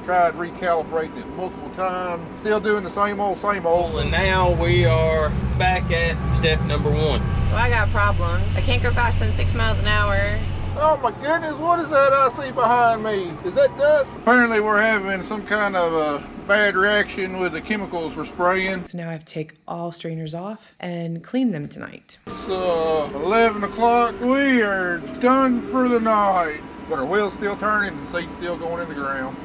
tried recalibrating it multiple times. Still doing the same old, same old. And now we are back at step number 1. So I got problems. I can't go faster than 6 miles an hour. Oh my goodness, what is that I see behind me? Is that dust? Apparently we're having some kind of a bad reaction with the chemicals we're spraying. So now I have to take all strainers off and clean them tonight. It's 11 o'clock. We are done for the night. But our wheel's still turning and seat's still going in the ground.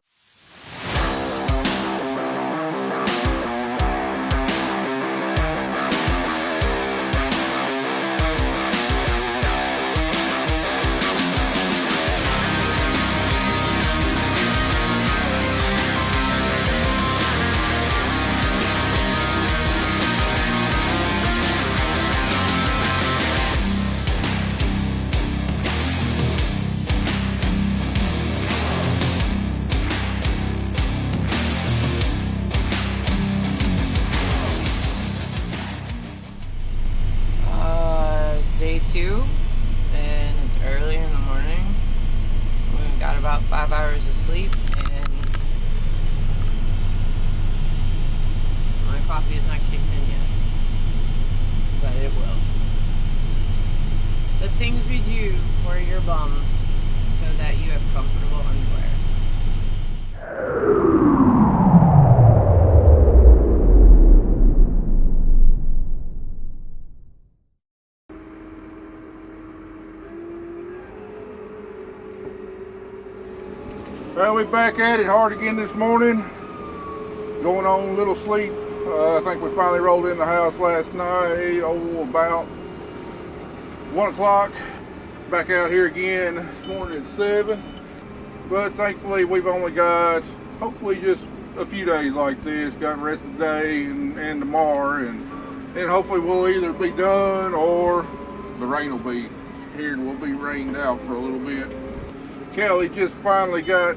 Day 2, and it's early in the morning. We got about 5 hours of sleep, and my coffee is not kicked in yet, but it will. The things we do for your bum so that you have comfortable underwear. Well, we're back at it hard again this morning. Going on a little sleep. I think we finally rolled in the house last night, about 1 o'clock. Back out here again this morning at 7. But thankfully we've only got, hopefully just a few days like this. Got the rest of the day and tomorrow. And hopefully we'll either be done or the rain will be here and we'll be rained out for a little bit. Kelly just finally got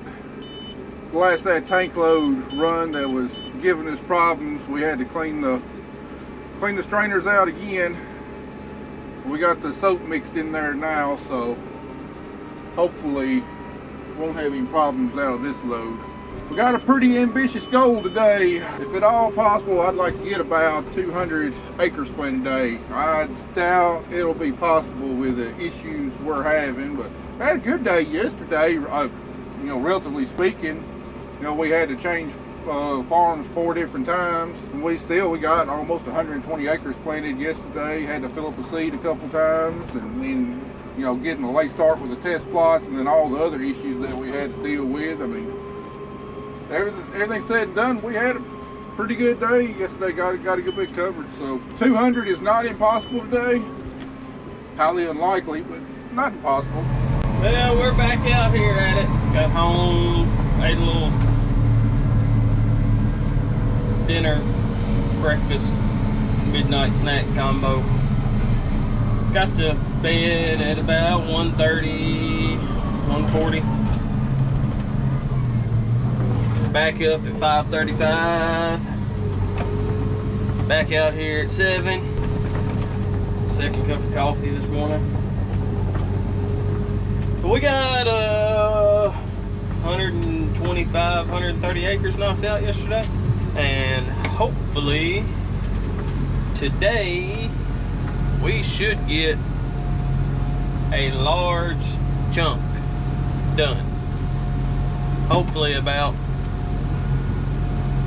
the last of that tank load run that was giving us problems. We had to clean the strainers out again. We got the soap mixed in there now, so hopefully won't have any problems out of this load. We got a pretty ambitious goal today. If at all possible, I'd like to get about 200 acres planted a day. I doubt it'll be possible with the issues we're having, but I had a good day yesterday, relatively speaking. We had to change farms 4 different times, and we got almost 120 acres planted yesterday. Had to fill up the seed a couple times, and then getting a late start with the test plots, and then all the other issues that we had to deal with. I mean, everything said and done, we had a pretty good day yesterday. Got a good bit covered. So 200 is not impossible today. Highly unlikely, but not impossible. Well, we're back out here at it. Got home, ate a little dinner, breakfast, midnight snack combo. Got to bed at about 1:30, 1:40. Back up at 5:35. Back out here at 7. Second cup of coffee this morning. But we got 125, 130 acres knocked out yesterday. And hopefully today we should get a large chunk done. Hopefully about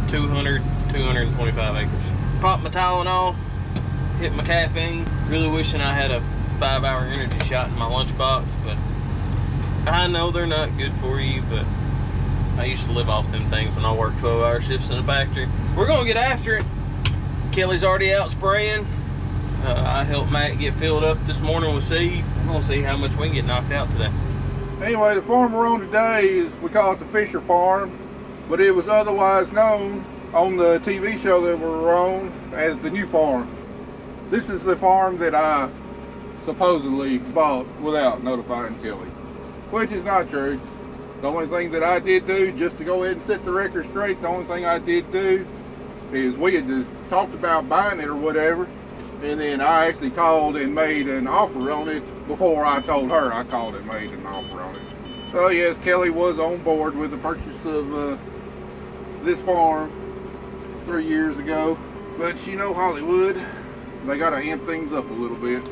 200, 225 acres. Popped my Tylenol, hit my caffeine. Really wishing I had a 5-hour energy shot in my lunchbox, but I know they're not good for you, but I used to live off them things when I worked 12-hour shifts in a factory. We're gonna get after it. Kelly's already out spraying. I helped Matt get filled up this morning with seed. I'm gonna see how much we can get knocked out today. Anyway, the farm we're on today we call it the Fisher Farm, but it was otherwise known on the TV show that we were on as the New Farm. This is the farm that I supposedly bought without notifying Kelly, which is not true. The only thing that I did do, just to go ahead and set the record straight, the only thing I did do is we had just talked about buying it or whatever, and then I actually called and made an offer on it before I told her. I called and made an offer on it. So yes, Kelly was on board with the purchase of this farm 3 years ago. But you know Hollywood, they gotta amp things up a little bit.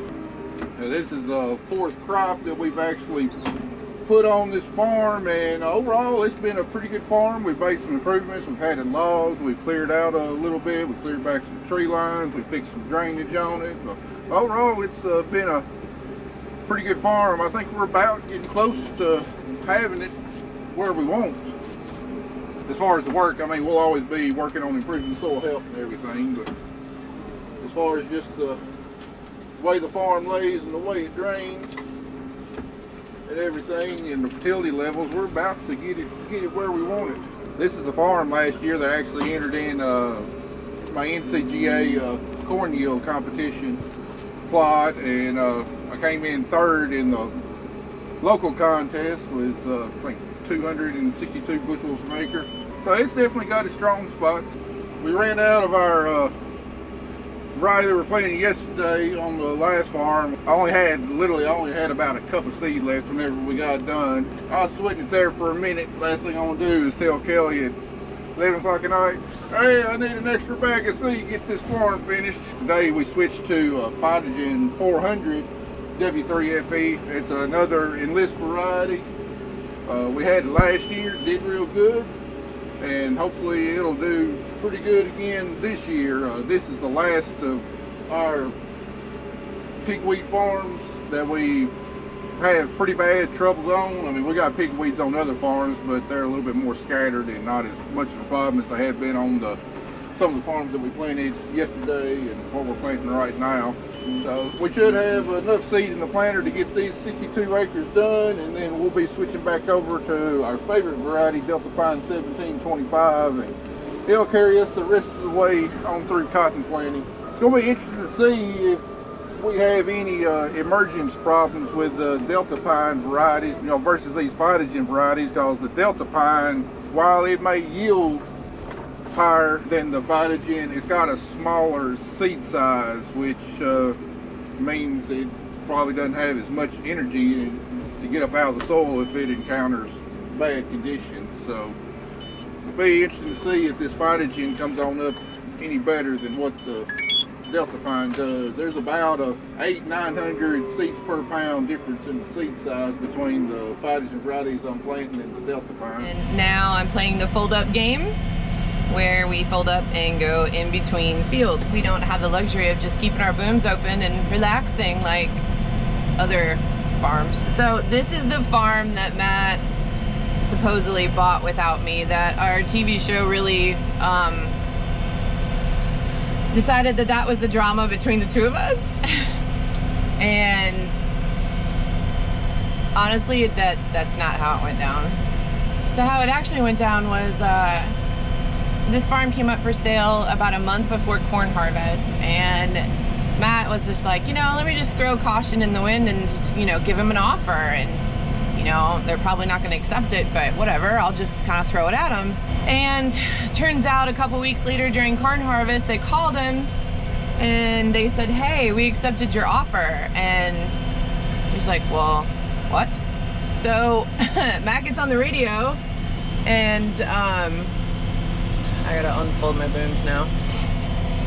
Now, this is the 4th crop that we've actually put on this farm, and overall it's been a pretty good farm. We've made some improvements. We've added logs, we've cleared out a little bit, we cleared back some tree lines, we fixed some drainage on it. But overall it's been a pretty good farm. I think we're about getting close to having it where we want. As far as the work, I mean, we'll always be working on improving soil health and everything, but as far as just the way the farm lays and the way it drains and everything and the fertility levels, we're about to get it where we want it. This is the farm last year that actually entered in my NCGA corn yield competition plot, and I came in 3rd in the local contest with I think 262 bushels an acre. So it's definitely got its strong spots. We ran out of our variety that we're planting yesterday on the last farm. I only had about a cup of seed left whenever we got done. I was sitting it there for a minute. Last thing I want to do is tell Kelly at 11 o'clock at night, hey, I need an extra bag of seed to get this farm finished. Today we switched to Phytogen 400 W3FE. It's another enlist variety. We had it last year, did real good, and hopefully it'll do pretty good again this year. This is the last of our pigweed farms that we have pretty bad troubles on. I mean, we got pigweeds on other farms, but they're a little bit more scattered and not as much of a problem as they have been on some of the farms that we planted yesterday and what we're planting right now. So we should have enough seed in the planter to get these 62 acres done, and then we'll be switching back over to our favorite variety, Delta Pine 1725, and it'll carry us the rest of the way on through cotton planting. It's going to be interesting to see if we have any emergence problems with the Delta Pine varieties, versus these Phytogen varieties, because the Delta Pine, while it may yield higher than the Phytogen, it's got a smaller seed size, which means it probably doesn't have as much energy to get up out of the soil if it encounters bad conditions. So it'll be interesting to see if this Phytogen comes on up any better than what the Delta Pine does. There's about a 800-900 seeds per pound difference in the seed size between the Phytogen varieties I'm planting and the Delta Pine. And now I'm playing the fold-up game, where we fold up and go in between fields. We don't have the luxury of just keeping our booms open and relaxing like other farms. So this is the farm that Matt supposedly bought without me, that our TV show really decided that was the drama between the two of us. And honestly, that's not how it went down. So how it actually went down was this farm came up for sale about a month before corn harvest, and Matt was just like, let me just throw caution in the wind and just, give him an offer, and they're probably not going to accept it, but whatever, I'll just kind of throw it at them. And turns out a couple weeks later during corn harvest, they called him and they said, hey, we accepted your offer. And he's like, well, what? So Matt gets on the radio, and I gotta unfold my booms now.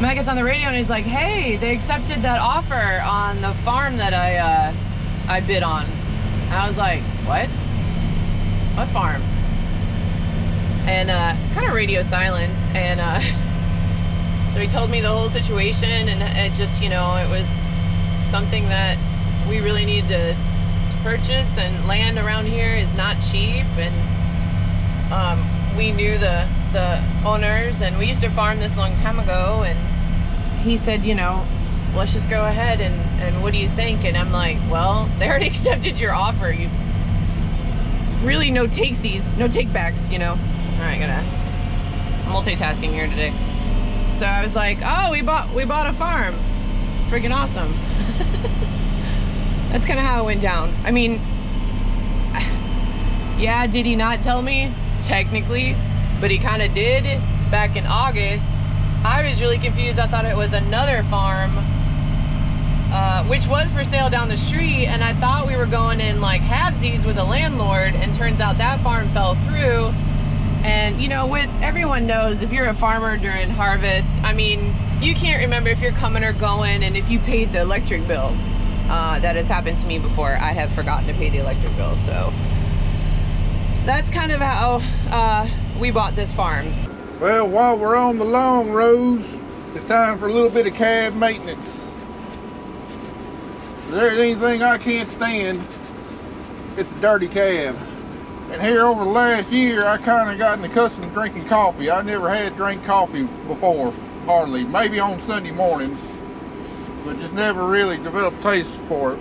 Matt gets on the radio and he's like, hey, they accepted that offer on the farm that I bid on. And I was like, what? What farm? And kind of radio silence. And so he told me the whole situation, and it just, it was something that we really needed to purchase, and land around here is not cheap, and we knew the owners, and we used to farm this a long time ago, and he said, let's just go ahead, and what do you think? And I'm like, well, they already accepted your offer. You really no takesies, no takebacks, All right, gotta multitasking here today. So I was like, oh, we bought a farm. It's freaking awesome. That's kind of how it went down. I mean, yeah, did he not tell me? Technically, but he kind of did back in August. I was really confused. I thought it was another farm, which was for sale down the street, and I thought we were going in like halvesies with a landlord, and turns out that farm fell through, And you know, with everyone knows, if you're a farmer during harvest, I mean, you can't remember if you're coming or going, and if you paid the electric bill. That has happened to me before. I have forgotten to pay the electric bill, so that's kind of how we bought this farm. Well, while we're on the long rows, it's time for a little bit of cab maintenance. If there's anything I can't stand, it's a dirty cab. And here over the last year, I kind of gotten accustomed to drinking coffee. I never had drank coffee before, hardly. Maybe on Sunday mornings, but just never really developed taste for it.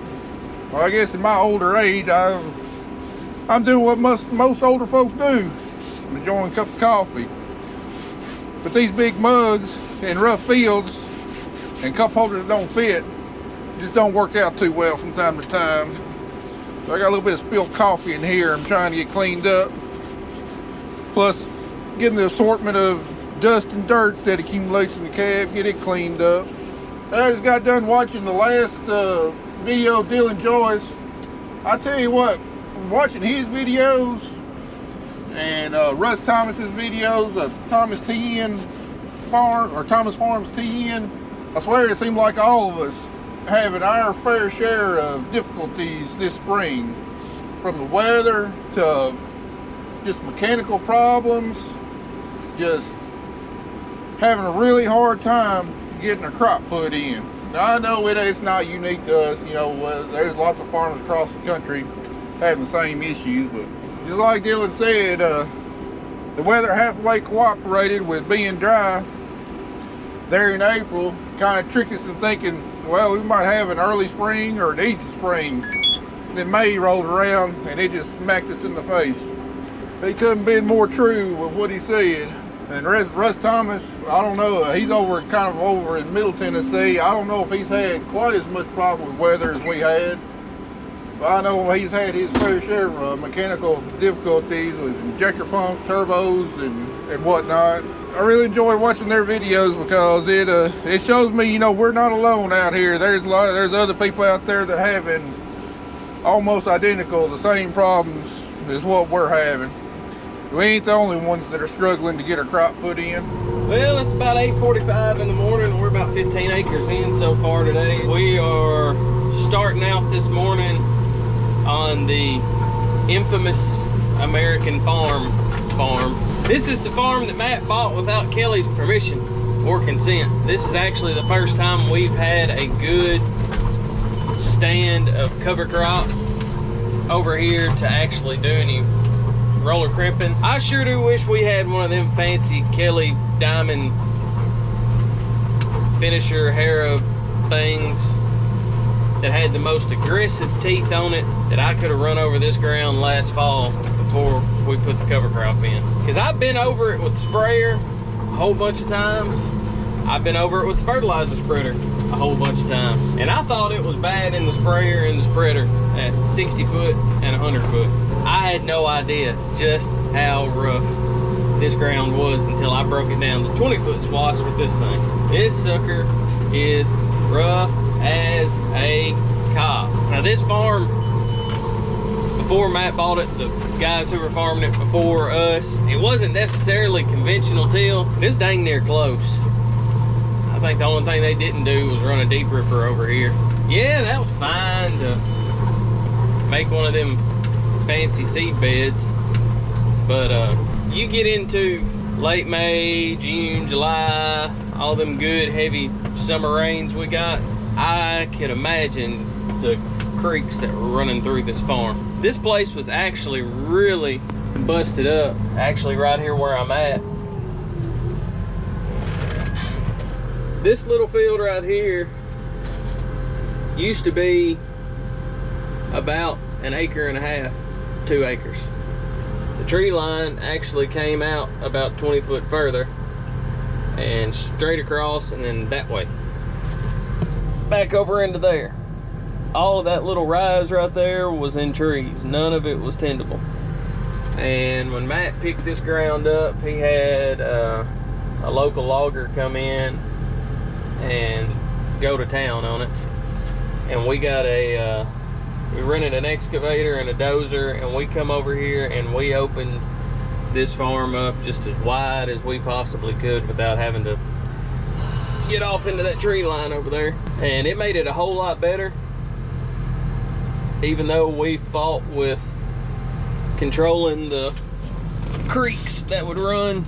Well, I guess in my older age, I'm doing what most older folks do. I'm enjoying a cup of coffee. But these big mugs in rough fields and cup holders that don't fit just don't work out too well from time to time. So I got a little bit of spilled coffee in here I'm trying to get cleaned up. Plus getting the assortment of dust and dirt that accumulates in the cab, get it cleaned up. I just got done watching the last video of Dylan Joyce. I tell you what, watching his videos and Russ Thomas's videos of Thomas Farms TN, I swear it seemed like all of us having our fair share of difficulties this spring, from the weather to just mechanical problems, just having a really hard time getting a crop put in. Now I know it's not unique to us, you know, there's lots of farmers across the country having the same issues, but just like Dylan said, the weather halfway cooperated with being dry there in April, kind of tricked us into thinking, well, we might have an early spring or an easy spring. Then May rolled around and it just smacked us in the face. He couldn't have been more true with what he said. And Russ Thomas, I don't know, he's over in Middle Tennessee. I don't know if he's had quite as much problem with weather as we had. But I know he's had his fair share of mechanical difficulties with injector pumps, turbos, and whatnot. I really enjoy watching their videos because it shows me, you know, we're not alone out here. There's other people out there that are having almost identical, the same problems as what we're having. We ain't the only ones that are struggling to get our crop put in. Well, it's about 8:45 in the morning. We're about 15 acres in so far today. We are starting out this morning on the infamous American farm. This is the farm that Matt bought without Kelly's permission or consent. This is actually the first time we've had a good stand of cover crop over here to actually do any roller crimping. I sure do wish we had one of them fancy Kelly diamond finisher harrow things that had the most aggressive teeth on it that I could have run over this ground last fall before we put the cover crop in. Because I've been over it with the sprayer a whole bunch of times. I've been over it with the fertilizer spreader a whole bunch of times. And I thought it was bad in the sprayer and the spreader at 60 foot and 100 foot. I had no idea just how rough this ground was until I broke it down to 20-foot swaths with this thing. This sucker is rough as a cob. Now this farm, before Matt bought it, the guys who were farming it before us, it wasn't necessarily conventional till. It's dang near close. I think the only thing they didn't do was run a deep ripper over here. Yeah, that was fine to make one of them fancy seed beds, but you get into late May, June, July, all them good heavy summer rains we got, I can imagine the creeks that were running through this farm. This place was actually really busted up, actually right here where I'm at. This little field right here used to be about 1.5 acres, 2 acres. The tree line actually came out about 20 foot further and straight across and then that way. Back over into there. All of that little rise right there was in trees. None of it was tendable. And when Matt picked this ground up, he had a local logger come in and go to town on it. And we got we rented an excavator and a dozer, and we come over here and we opened this farm up just as wide as we possibly could without having to get off into that tree line over there. And it made it a whole lot better, even though we fought with controlling the creeks that would run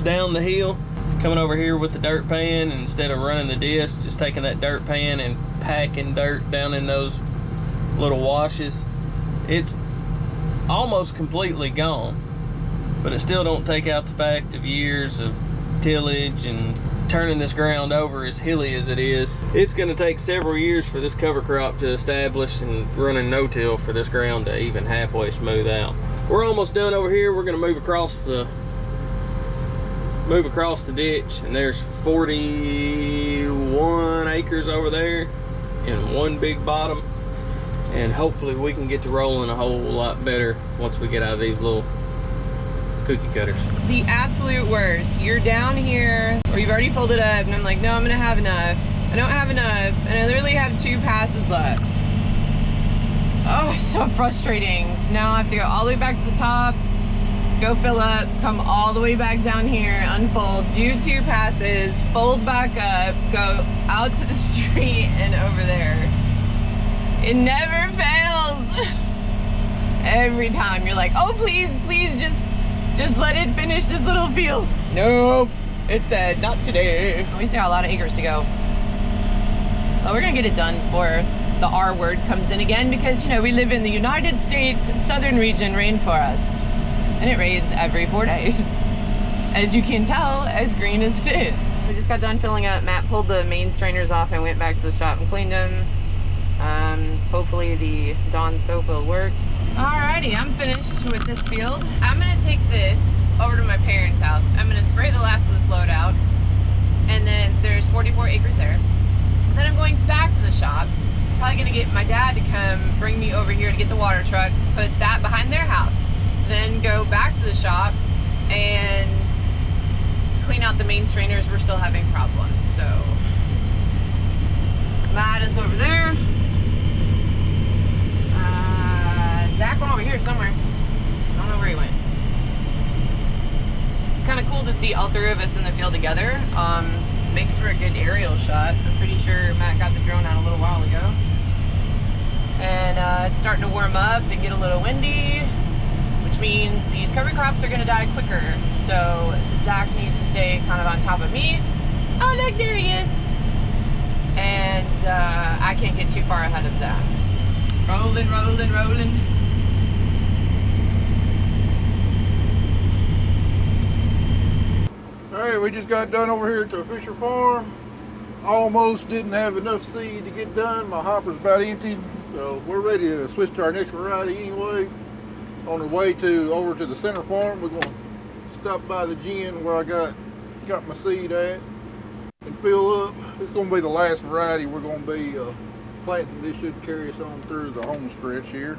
down the hill. Coming over here with the dirt pan, and instead of running the disc, just taking that dirt pan and packing dirt down in those little washes. It's almost completely gone, but it still don't take out the fact of years of tillage and turning this ground over as hilly as it is. It's going to take several years for this cover crop to establish, and running no-till for this ground to even halfway smooth out. We're almost done over here. We're going to move across the ditch, and there's 41 acres over there in one big bottom, and hopefully we can get to rolling a whole lot better once we get out of these little cookie cutters. The absolute worst. You're down here, or you've already folded up, and I'm like, no, I'm gonna have enough. I don't have enough, and I literally have 2 passes left. Oh, so frustrating. So now I have to go all the way back to the top, go fill up, come all the way back down here, unfold, do 2 passes, fold back up, go out to the street and over there. It never fails. Every time you're like, oh, please, just let it finish this little field. Nope, it said not today. We still got a lot of acres to go. Well, we're gonna get it done before the R word comes in again, because, you know, we live in the United States southern region rainforest, and it rains every 4 days. As you can tell, as green as it is. We just got done filling up. Matt pulled the main strainers off and went back to the shop and cleaned them. Hopefully the Dawn soap will work. Alrighty, I'm finished with this field. I'm gonna take this over to my parents' house. I'm gonna spray the last of this load out, and then there's 44 acres there. Then I'm going back to the shop. Probably gonna get my dad to come bring me over here to get the water truck, put that behind their house, then go back to the shop and clean out the main strainers. We're still having problems, so Matt is over there. Zach went over here somewhere. I don't know where he went. It's kind of cool to see all 3 of us in the field together. Makes for a good aerial shot. I'm pretty sure Matt got the drone out a little while ago. And it's starting to warm up and get a little windy, which means these cover crops are gonna die quicker. So Zach needs to stay kind of on top of me. Oh, look, there he is. And I can't get too far ahead of that. Rolling, rolling, rolling. Alright, we just got done over here at the Fisher Farm. Almost didn't have enough seed to get done. My hopper's about empty. So we're ready to switch to our next variety anyway. On the way over to the center farm, we're gonna stop by the gin where I got my seed at and fill up. It's gonna be the last variety we're gonna be planting. This should carry us on through the home stretch here.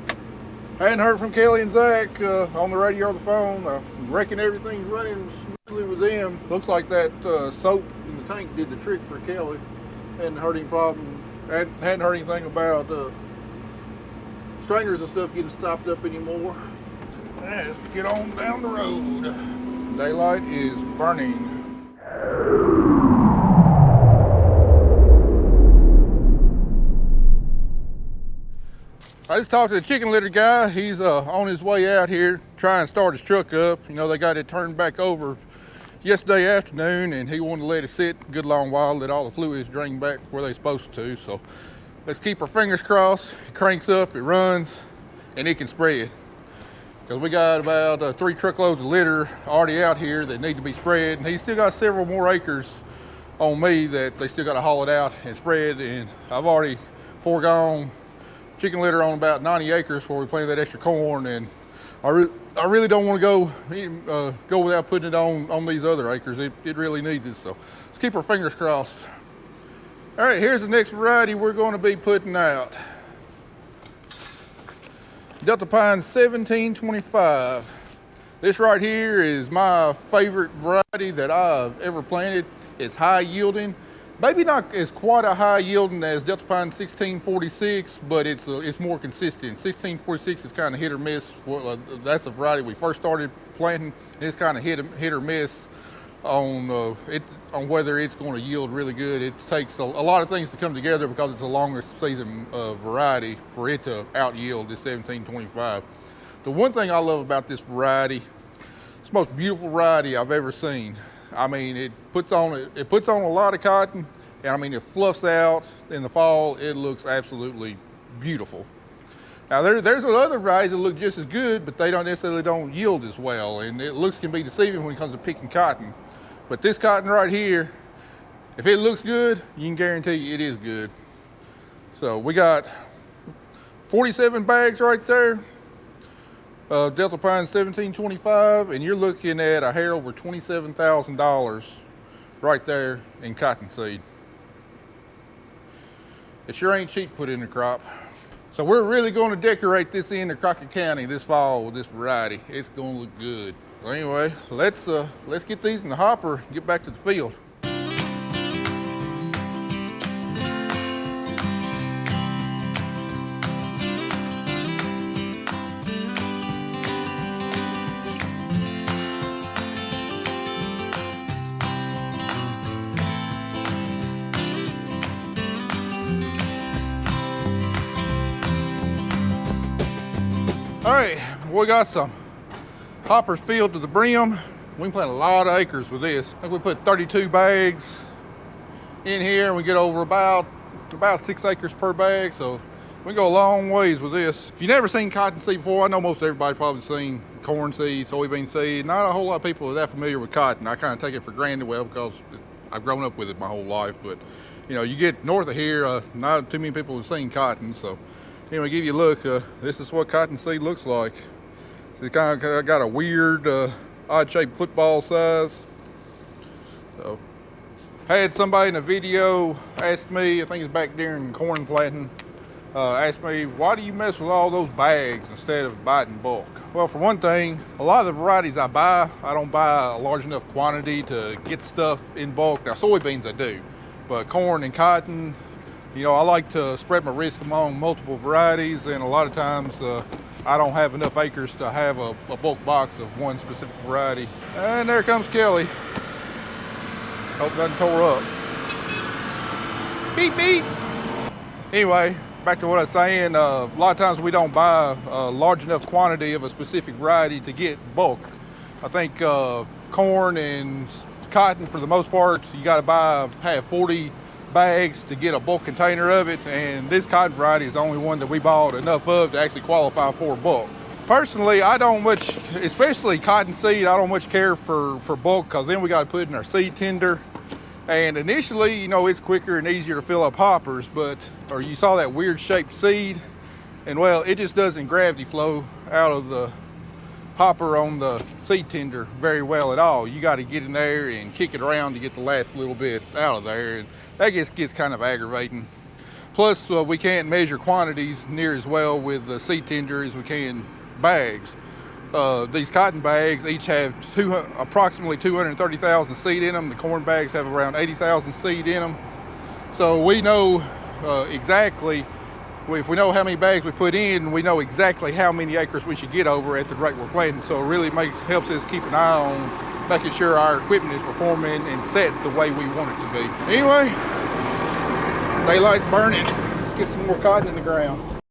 I hadn't heard from Kelly and Zach on the radio or the phone. I reckon everything's running smoothly with them. Looks like that soap in the tank did the trick for Kelly. Hadn't heard any problem. Hadn't heard anything about strainers and stuff getting stopped up anymore. Let's get on down the road. Daylight is burning. I just talked to the chicken litter guy. He's on his way out here trying to start his truck up. You know, they got it turned back over yesterday afternoon, and he wanted to let it sit a good long while, let all the fluids drain back where they're supposed to. So let's keep our fingers crossed. It cranks up, it runs, and it can spread. Because we got about 3 truckloads of litter already out here that need to be spread, and he's still got several more acres on me that they still got to haul it out and spread. And I've already foregone chicken litter on about 90 acres where we planted that extra corn, and I really don't want to go without putting it on these other acres. It really needs it, so let's keep our fingers crossed. All right, here's the next variety we're going to be putting out. Delta Pine 1725. This right here is my favorite variety that I've ever planted. It's high yielding, maybe not as quite a high yielding as Delta Pine 1646, but it's more consistent. 1646 is kind of hit or miss. Well, that's a variety we first started planting. It's kind of hit or miss on whether it's going to yield really good. It takes a lot of things to come together because it's a longer season variety for it to out yield this 1725. The one thing I love about this variety, it's the most beautiful variety I've ever seen. I mean, it puts on a lot of cotton, and I mean, it fluffs out in the fall. It looks absolutely beautiful. Now there's other varieties that look just as good, but they don't necessarily yield as well, and looks can be deceiving when it comes to picking cotton. But this cotton right here, if it looks good, you can guarantee it is good. So we got 47 bags right there. Delta Pine 1725, and you're looking at a hair over $27,000 right there in cottonseed. It sure ain't cheap to put in the crop. So we're really going to decorate this end of Crockett County this fall with this variety. It's going to look good. Well, anyway, let's get these in the hopper and get back to the field. All right, we got some hoppers filled to the brim. We can plant a lot of acres with this. I think we put 32 bags in here, and we get over about 6 acres per bag, so we go a long ways with this. If you've never seen cottonseed before, I know most everybody probably seen corn seed, soybean seed. Not a whole lot of people are that familiar with cotton. I kind of take it for granted, well, because I've grown up with it my whole life, but you know, you get north of here, not too many people have seen cotton, so anyway, give you a look. This is what cottonseed looks like. So it's kind of got a weird, odd-shaped football size. So, had somebody in a video ask me, I think it's back during corn planting, asked me, why do you mess with all those bags instead of buy it in bulk? Well, for one thing, a lot of the varieties I buy, I don't buy a large enough quantity to get stuff in bulk. Now, soybeans I do, but corn and cotton, you know, I like to spread my risk among multiple varieties, and a lot of times I don't have enough acres to have a bulk box of one specific variety. And there comes Kelly. Hope nothing tore up. Beep, beep. Anyway, back to what I was saying, a lot of times we don't buy a large enough quantity of a specific variety to get bulk. I think corn and cotton, for the most part, you got to have 40 bags to get a bulk container of it, and this cotton variety is the only one that we bought enough of to actually qualify for bulk. Personally, I don't much, especially cottonseed, I don't much care for bulk, because then we got to put it in our seed tender, and initially, you know, it's quicker and easier to fill up hoppers, or you saw that weird shaped seed, and well, it just doesn't gravity flow out of the hopper on the seed tender very well at all. You got to get in there and kick it around to get the last little bit out of there, and that gets kind of aggravating. Plus, we can't measure quantities near as well with the seed tender as we can bags. These cotton bags each have approximately 230,000 seed in them. The corn bags have around 80,000 seed in them. So we know exactly, if we know how many bags we put in, we know exactly how many acres we should get over at the rate we're planting. So it really helps us keep an eye on making sure our equipment is performing and set the way we want it to be. Anyway, daylight's burning. Let's get some more cotton in the ground.